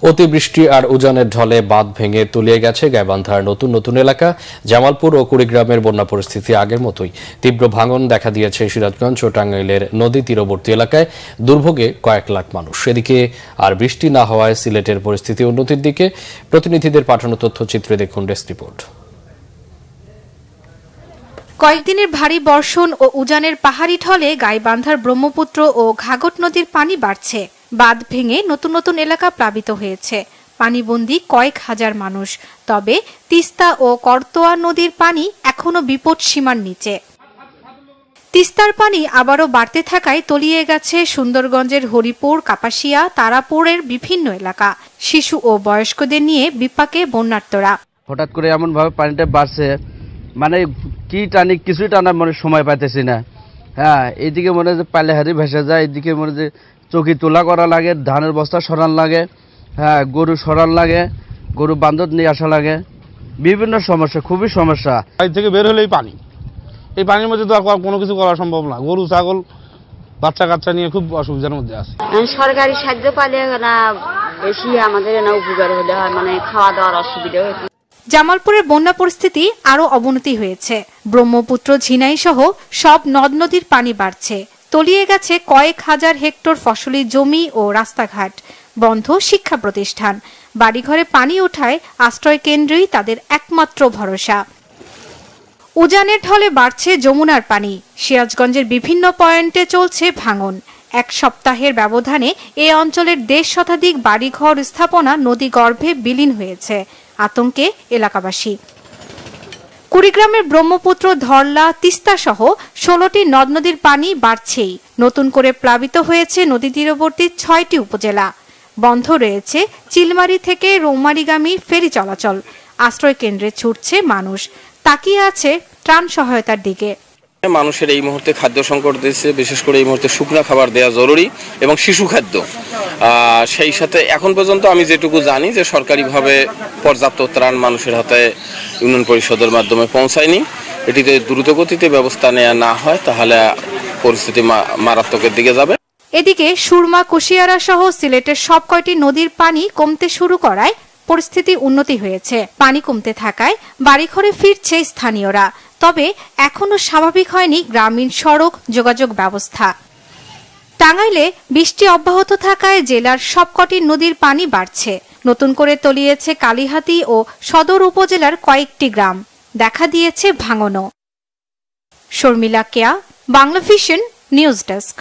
অতিবৃষ্টি আর উজানের ঢলে বাঁধ ভেঙে তলিয়ে গেছে গাইবান্ধার নতুন নতুন এলাকা। জামালপুর ও কুড়িগ্রামের বন্যা পরিস্থিতি আগের মতোই। তীব্র ভাঙন দেখা দিয়েছে সিরাজগঞ্জ ও টাঙ্গাইলের নদী তীরবর্তী এলাকায়। দুর্ভোগে কয়েক লাখ মানুষ। এদিকে আর বৃষ্টি না হওয়ায় সিলেটের পরিস্থিতি উন্নতির দিকে। প্রতিনিধিদের পাঠানো তথ্যচিত্রে দেখুন ডেস্ক রিপোর্ট। কয়েকদিনের ভারী বর্ষণ ও উজানের পাহাড়ি ঢলে গাইবান্ধার ব্রহ্মপুত্র ও ঘাঘট নদীর পানি বাড়ছে। বাঁধ ভেঙে নতুন নতুন এলাকা প্লাবিত হয়েছে। পানিবন্দী কয়েক হাজার মানুষ। তবে তিস্তা ও করতোয়া নদীর পানি এখনো বিপদ সীমার নিচে। তিস্তার পানি আবারও বাড়তে থাকায় তলিয়ে গেছে সুন্দরগঞ্জের হরিপুর, কাপাসিয়া, তারাপুরের বিভিন্ন এলাকা। শিশু ও বয়স্কদের নিয়ে বিপাকে বন্যার্তরা। হঠাৎ করে এমন ভাবে পানিটা বাড়ছে, মানে কি টানি কিছুই টানার মনে সময় পাইতেছি না। হ্যাঁ, এইদিকে মনে হয় যে পালেহারি ভেসে যায়, এদিকে মনে হয় যে চকি তোলা করা লাগে, ধানের বস্তা সরান লাগে, হ্যাঁ গরু সরান লাগে, গরু বান্ধব নিয়ে আসা লাগে, বিভিন্ন সমস্যা, খুবই সমস্যা। বাড়ি থেকে বের হলেই পানি, এই পানির মধ্যে তো আর কোনো কিছু করা সম্ভব না। গরু ছাগল বাচ্চা কাচ্চা নিয়ে খুব অসুবিধার মধ্যে আছে। সরকারি সাহায্য পালে না বেশি আমাদের না উপকার হলে হয়, মানে খাওয়া দাওয়ার অসুবিধা হয়েছে। জামালপুরের বন্যা পরিস্থিতি আরো অবনতি হয়েছে। ব্রহ্মপুত্র, ঝিনাই সহ সব নদ নদীর পানি বাড়ছে। তলিয়ে গেছে কয়েক হাজার হেক্টর ফসলি জমি ও রাস্তাঘাট। বন্ধ শিক্ষা প্রতিষ্ঠান। বাড়িঘরে পানি ওঠায় আশ্রয় কেন্দ্রই তাদের একমাত্র ভরসা। উজানের ঢলে বাড়ছে যমুনার পানি। সিরাজগঞ্জের বিভিন্ন পয়েন্টে চলছে ভাঙন। এক সপ্তাহের ব্যবধানে এ অঞ্চলের 1.5 শতাধিক বাড়িঘর স্থাপনা নদী গর্ভে বিলীন হয়েছে। আতঙ্কে এলাকাবাসী। কুড়িগ্রামের ব্রহ্মপুত্র, ধরলা, তিস্তা সহ 16টি নদ নদীর পানি বাড়ছেই। নতুন করে প্লাবিত হয়েছে নদী তীরবর্তী 6টি উপজেলা। বন্ধ রয়েছে চিলমারি থেকে রৌমারীগামী ফেরি চলাচল। আশ্রয় কেন্দ্রে ছুটছে মানুষ। তাকিয়ে আছে ত্রাণ সহায়তার দিকে। মানুষের এই মুহূর্তে খাদ্য সংকট দিয়েছে, বিশেষ করে এই মুহূর্তে শুকনো খাবার দেওয়া জরুরি এবং শিশু খাদ্য। সেই সাথে এখন পর্যন্ত আমি যেটুকু জানি যে সরকারিভাবে পর্যাপ্ত ত্রাণ মানুষের হাতে ইউনিয়ন পরিষদের মাধ্যমে পৌঁছায়নি। এটিতে দ্রুত গতিতে ব্যবস্থা নেওয়া না হয় তাহলে পরিস্থিতি মারাত্মকের দিকে যাবে। এদিকে সুরমা, কুশিয়ারা সহ সিলেটের সব কয়টি নদীর পানি কমতে শুরু করায় পরিস্থিতি উন্নতি হয়েছে। পানি কমতে থাকায় বাড়িঘরে ফিরছে স্থানীয়রা। তবে এখনো স্বাভাবিক হয়নি গ্রামীণ সড়ক যোগাযোগ ব্যবস্থা। টাঙ্গাইলে বৃষ্টি অব্যাহত থাকায় জেলার সবকটি নদীর পানি বাড়ছে। নতুন করে তলিয়েছে কালিহাতী ও সদর উপজেলার কয়েকটি গ্রাম। দেখা দিয়েছে ভাঙনও। শর্মিলা কেয়া, বাংলা ভিশন নিউজ ডেস্ক।